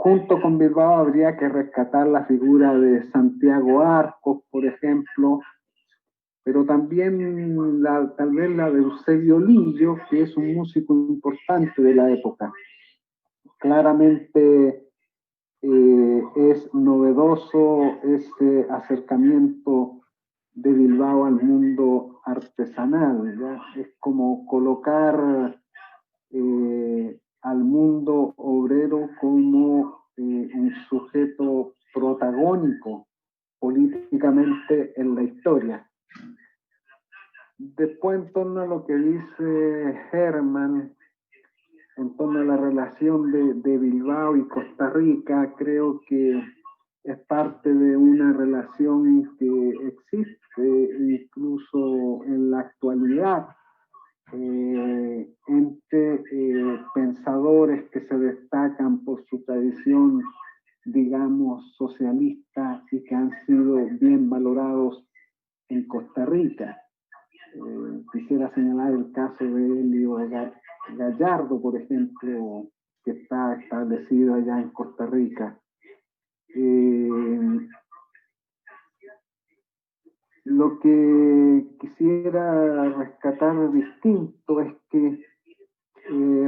junto con Bilbao habría que rescatar la figura de Santiago Arcos, por ejemplo, pero también tal vez la de Eusebio Lillo, que es un músico importante de la época. Claramente es novedoso ese acercamiento de Bilbao al mundo artesanal, ¿ya? Es como colocar al mundo obrero como un sujeto protagónico políticamente en la historia. Después, en torno a lo que dice Herman, en torno a la relación de Bilbao y Costa Rica, creo que es parte de una relación que existe incluso en la actualidad entre pensadores que se destacan por su tradición, digamos, socialista y que han sido bien valorados en Costa Rica. Quisiera señalar el caso de Elio Gallardo, por ejemplo, que está establecido allá en Costa Rica. Lo que quisiera rescatar distinto es que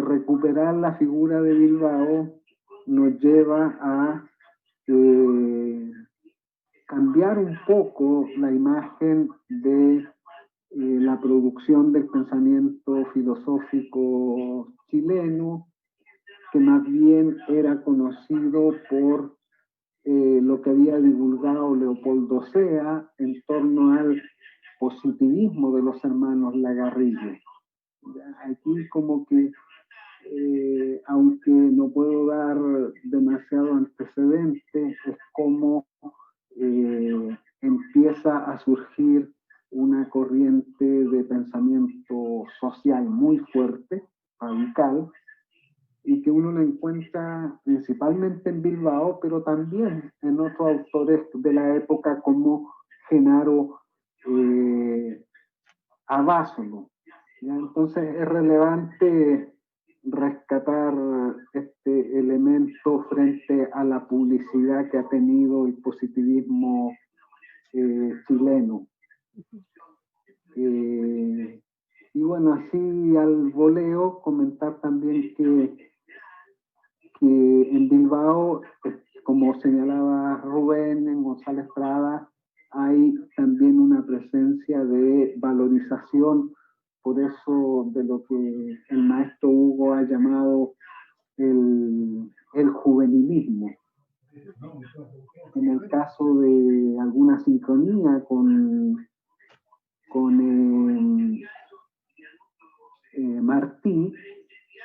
recuperar la figura de Bilbao nos lleva a cambiar un poco la imagen de la producción del pensamiento filosófico chileno, que más bien era conocido por lo que había divulgado Leopoldo Sea en torno al positivismo de los hermanos Lagarrigue. Aquí como que, aunque no puedo dar demasiado antecedente, es como empieza a surgir una corriente de pensamiento social muy fuerte, radical, y que uno la encuentra principalmente en Bilbao, pero también en otros autores de la época como Genaro Abasolo. ¿Ya? Entonces es relevante rescatar este elemento frente a la publicidad que ha tenido el positivismo chileno. Y bueno, así al voleo comentar también que en Bilbao, como señalaba Rubén en González Prada, hay también una presencia de valorización, por eso de lo que el maestro Hugo ha llamado el juvenilismo. En el caso de alguna sincronía con Martí,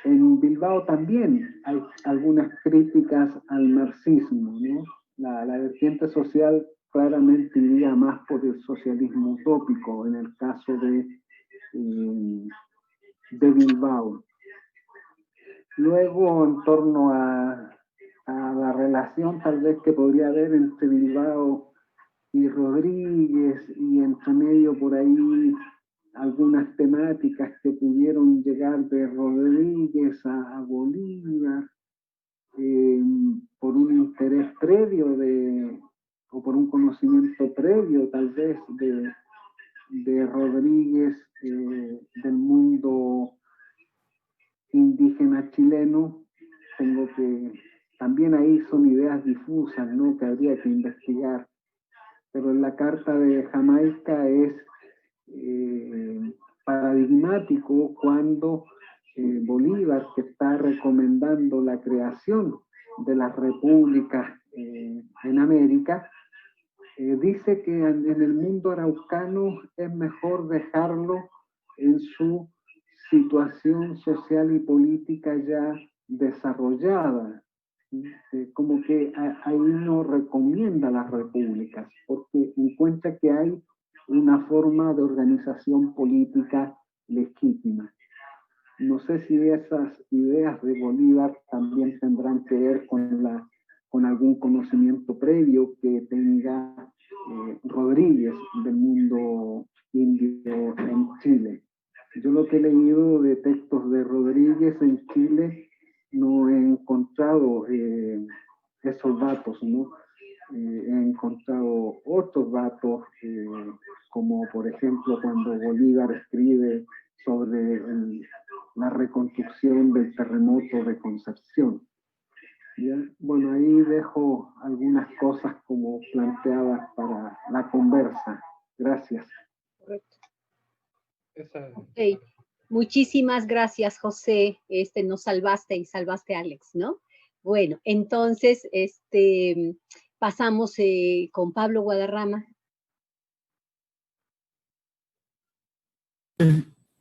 en Bilbao también hay algunas críticas al marxismo, ¿no? La vertiente social claramente iría más por el socialismo utópico en el caso de Bilbao. Luego, en torno a la relación tal vez que podría haber entre Bilbao y Rodríguez, y entre medio por ahí algunas temáticas que pudieron llegar de Rodríguez a Bolívar, por un interés previo o por un conocimiento previo tal vez de Rodríguez del mundo indígena chileno. Tengo que, también ahí son ideas difusas, ¿no?, que habría que investigar. Pero en la Carta de Jamaica es paradigmático cuando Bolívar, que está recomendando la creación de las repúblicas en América, dice que en el mundo araucano es mejor dejarlo en su situación social y política ya desarrollada. Como que ahí no recomienda las repúblicas, porque encuentra que hay una forma de organización política legítima. No sé si esas ideas de Bolívar también tendrán que ver con algún conocimiento previo que tenga Rodríguez del mundo indio en Chile. Yo lo que he leído de textos de Rodríguez en Chile no he encontrado esos datos, ¿no? He encontrado otros datos, como por ejemplo cuando Bolívar escribe sobre la reconstrucción del terremoto de Concepción. ¿Ya? Bueno, ahí dejo algunas cosas como planteadas para la conversa. Gracias. Correcto. Okay. Muchísimas gracias, José. Nos salvaste y salvaste a Alex, ¿no? Bueno, entonces, pasamos con Pablo Guadarrama.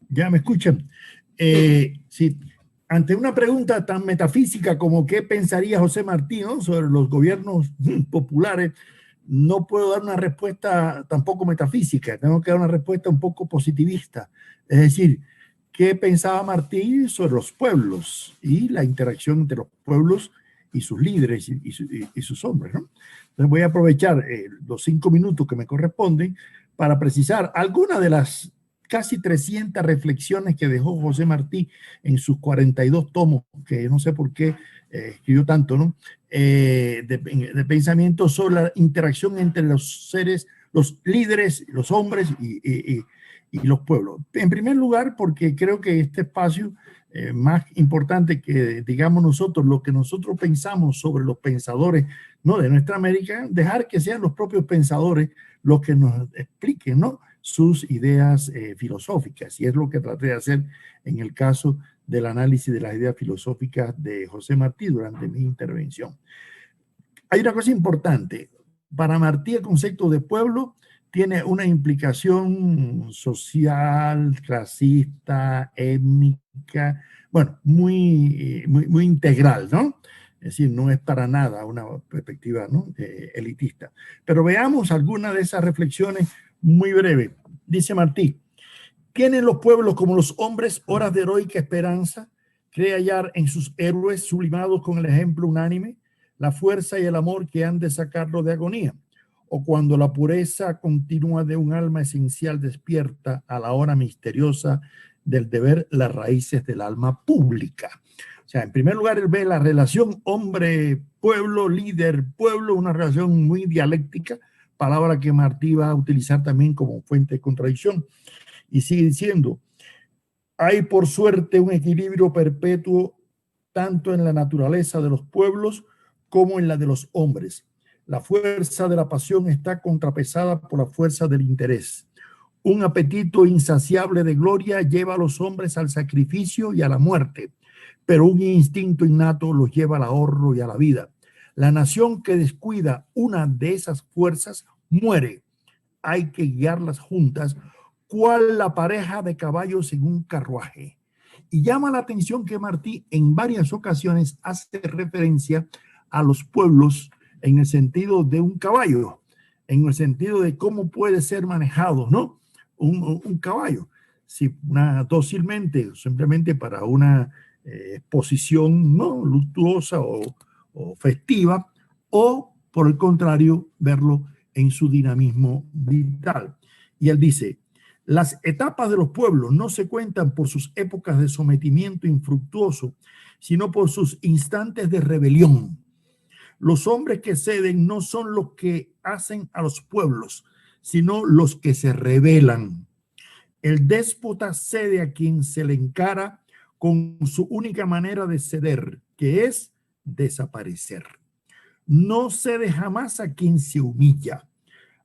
¿Ya me escuchan? Sí. Ante una pregunta tan metafísica como qué pensaría José Martí, ¿no?, sobre los gobiernos populares, no puedo dar una respuesta tampoco metafísica, tengo que dar una respuesta un poco positivista. Es decir, ¿qué pensaba Martí sobre los pueblos y la interacción entre los pueblos y sus líderes y sus hombres, ¿no? Entonces voy a aprovechar los 5 minutos que me corresponden para precisar algunas de las casi 300 reflexiones que dejó José Martí en sus 42 tomos, que no sé por qué escribió tanto, ¿no? De pensamiento sobre la interacción entre los seres, los líderes, los hombres y los pueblos. En primer lugar, porque creo que este espacio, más importante que digamos nosotros, lo que nosotros pensamos sobre los pensadores, ¿no?, de nuestra América, dejar que sean los propios pensadores los que nos expliquen, ¿no?, sus ideas filosóficas, y es lo que traté de hacer en el caso del análisis de las ideas filosóficas de José Martí durante mi intervención. Hay una cosa importante. Para Martí el concepto de pueblo tiene una implicación social, clasista, étnica, bueno, muy integral, ¿no? Es decir, no es para nada una perspectiva, ¿no?, elitista. Pero veamos algunas de esas reflexiones muy breve. Dice Martí: ¿tienen los pueblos como los hombres horas de heroica esperanza? ¿Cree hallar en sus héroes sublimados con el ejemplo unánime la fuerza y el amor que han de sacarlo de agonía? ¿O cuando la pureza continua de un alma esencial despierta a la hora misteriosa del deber las raíces del alma pública? O sea, en primer lugar, él ve la relación hombre-pueblo, líder-pueblo, una relación muy dialéctica, palabra que Martí va a utilizar también como fuente de contradicción. Y sigue diciendo: hay por suerte un equilibrio perpetuo tanto en la naturaleza de los pueblos como en la de los hombres. La fuerza de la pasión está contrapesada por la fuerza del interés. Un apetito insaciable de gloria lleva a los hombres al sacrificio y a la muerte, pero un instinto innato los lleva al ahorro y a la vida. La nación que descuida una de esas fuerzas muere. Hay que guiarlas juntas, cual la pareja de caballos en un carruaje. Y llama la atención que Martí en varias ocasiones hace referencia a los pueblos en el sentido de un caballo, en el sentido de cómo puede ser manejado, ¿no?, un caballo. Si dócilmente, simplemente para una exposición, ¿no?, luctuosa o festiva, o por el contrario, verlo en su dinamismo vital. Y él dice: las etapas de los pueblos no se cuentan por sus épocas de sometimiento infructuoso, sino por sus instantes de rebelión. Los hombres que ceden no son los que hacen a los pueblos, sino los que se rebelan. El déspota cede a quien se le encara con su única manera de ceder, que es desaparecer. No cede jamás a quien se humilla.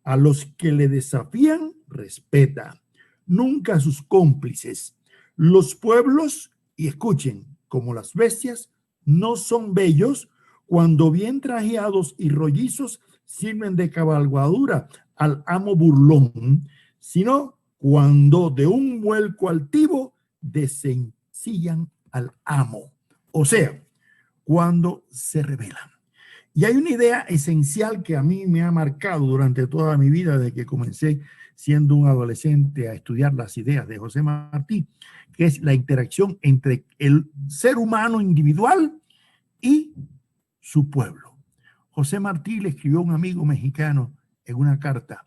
A los que le desafían, respeta. Nunca a sus cómplices. Los pueblos, y escuchen, como las bestias, no son bellos cuando bien trajeados y rollizos sirven de cabalgadura al amo burlón, sino cuando de un vuelco altivo desencillan al amo. O sea, cuando se rebelan. Y hay una idea esencial que a mí me ha marcado durante toda mi vida, desde que comencé siendo un adolescente a estudiar las ideas de José Martí, que es la interacción entre el ser humano individual y su pueblo. José Martí le escribió a un amigo mexicano en una carta: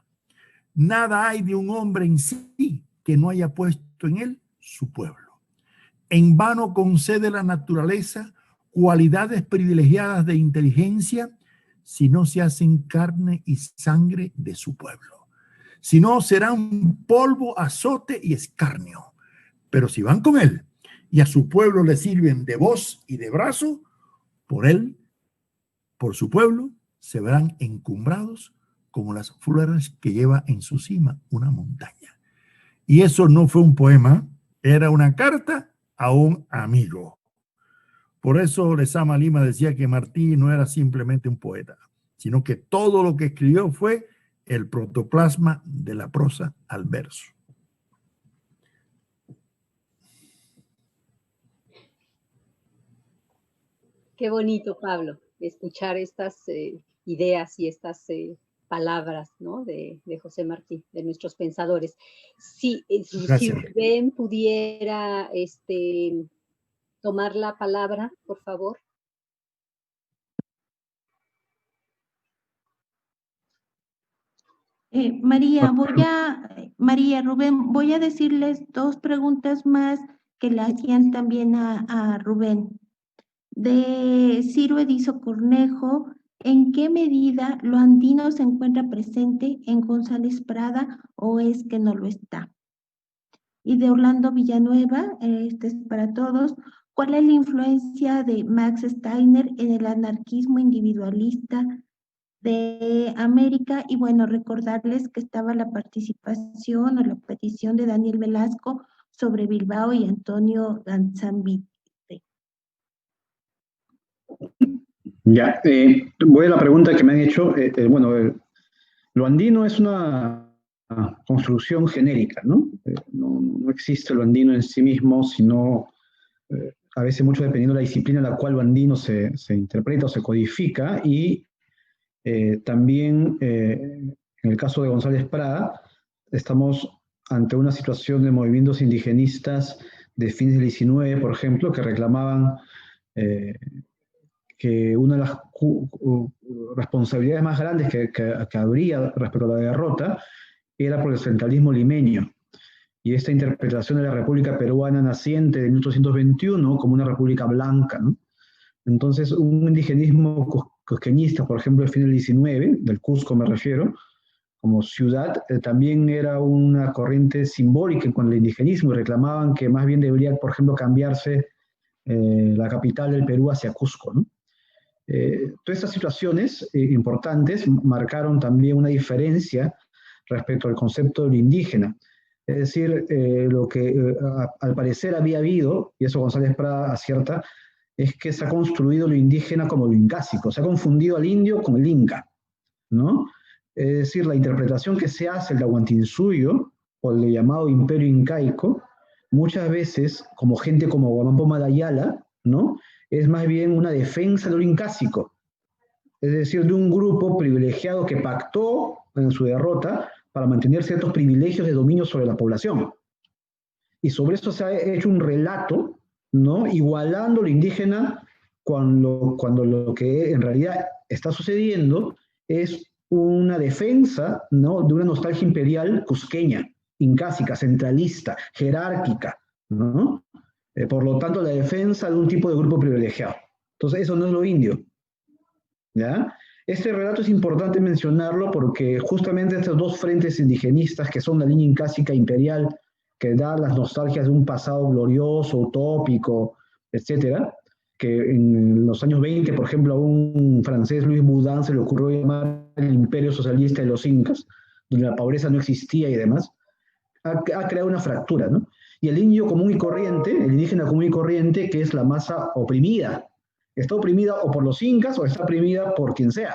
nada hay de un hombre en sí que no haya puesto en él su pueblo. En vano concede la naturaleza cualidades privilegiadas de inteligencia si no se hacen carne y sangre de su pueblo. Si no, serán polvo, azote y escarnio. Pero si van con él y a su pueblo le sirven de voz y de brazo, por él, por su pueblo, se verán encumbrados como las flores que lleva en su cima una montaña. Y eso no fue un poema, era una carta a un amigo. Por eso Lezama Lima decía que Martí no era simplemente un poeta, sino que todo lo que escribió fue el protoplasma de la prosa al verso. Qué bonito, Pablo, escuchar estas ideas y estas palabras, ¿no? de José Martí, de nuestros pensadores. Si Rubén pudiera tomar la palabra, por favor. María, Rubén, voy a decirles dos preguntas más que le hacían también a Rubén. De Ciro Edizo Cornejo, ¿en qué medida lo andino se encuentra presente en González Prada o es que no lo está? Y de Orlando Villanueva, este es para todos, ¿cuál es la influencia de Max Steiner en el anarquismo individualista de América? Y bueno, recordarles que estaba la participación o la petición de Daniel Velasco sobre Bilbao y Antonio Ganzambite. Ya, voy a la pregunta que me han hecho. Bueno, lo andino es una construcción genérica, ¿no? No existe lo andino en sí mismo, sino a veces mucho dependiendo de la disciplina en la cual lo andino se interpreta o se codifica, y también en el caso de González Prada estamos ante una situación de movimientos indigenistas de fines del 19, por ejemplo, que reclamaban que una de las responsabilidades más grandes que habría respecto a la derrota era por el centralismo limeño, y esta interpretación de la República Peruana naciente de 1821 como una república blanca, ¿no? Entonces, un indigenismo cusqueñista, por ejemplo, del fin del 19, del Cusco me refiero, como ciudad, también era una corriente simbólica en cuanto al indigenismo, y reclamaban que más bien debería, por ejemplo, cambiarse la capital del Perú hacia Cusco, ¿no? Todas estas situaciones importantes marcaron también una diferencia respecto al concepto del indígena. Es decir, lo que al parecer había habido, y eso González Prada acierta, es que se ha construido lo indígena como lo incásico, se ha confundido al indio con el inca, ¿no? Es decir, la interpretación que se hace del Tahuantinsuyo, o el llamado imperio incaico, muchas veces, como gente como Guamampo Madayala, ¿no?, es más bien una defensa de lo incásico, es decir, de un grupo privilegiado que pactó en su derrota para mantener ciertos privilegios de dominio sobre la población. Y sobre eso se ha hecho un relato, ¿no?, igualando lo indígena cuando lo que en realidad está sucediendo es una defensa, ¿no?, de una nostalgia imperial cusqueña, incásica, centralista, jerárquica, ¿no? Por lo tanto, la defensa de un tipo de grupo privilegiado. Entonces, eso no es lo indio, ¿ya? Este relato es importante mencionarlo porque justamente estos dos frentes indigenistas, que son la línea incásica imperial, que da las nostalgias de un pasado glorioso, utópico, etcétera, que en los años 20, por ejemplo, a un francés, Louis Boudin, se le ocurrió llamar el imperio socialista de los incas, donde la pobreza no existía y demás, ha creado una fractura, ¿no? Y el indio común y corriente, el indígena común y corriente, que es la masa oprimida, está oprimida o por los incas o está oprimida por quien sea,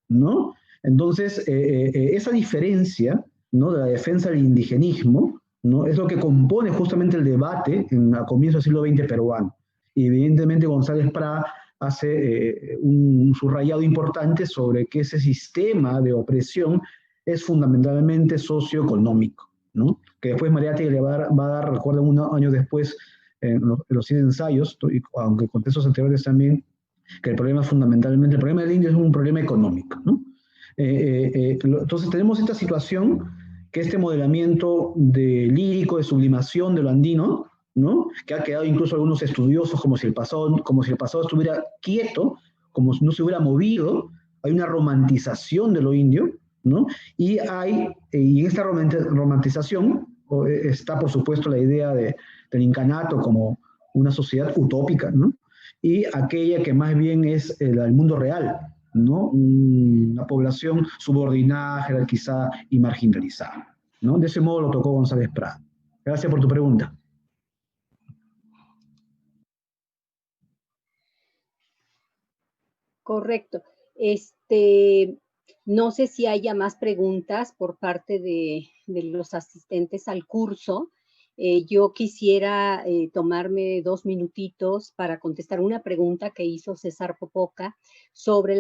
¿no? Entonces, esa diferencia, ¿no?, de la defensa del indigenismo, ¿no?, es lo que compone justamente el debate a comienzos del siglo XX peruano. Y evidentemente González Prada hace un subrayado importante sobre que ese sistema de opresión es fundamentalmente socioeconómico, ¿no?, que después Mariátegui le va a dar, recuerden, unos años después, en los 100 ensayos, aunque en contextos anteriores también, que el problema fundamentalmente, el problema del indio es un problema económico, ¿no? Entonces tenemos esta situación, que este modelamiento de lírico, de sublimación de lo andino, ¿no? Que ha quedado incluso algunos estudiosos como si el pasado estuviera quieto, como si no se hubiera movido. Hay una romantización de lo indio, ¿no? Y en esta romantización está, por supuesto, la idea del incanato como una sociedad utópica, ¿no? Y aquella que más bien es el mundo real, ¿no? Una población subordinada, jerarquizada y marginalizada, ¿no? De ese modo lo tocó González Prada. Gracias por tu pregunta. Correcto. No sé si haya más preguntas por parte de los asistentes al curso. Yo quisiera tomarme 2 minutitos para contestar una pregunta que hizo César Popoca sobre la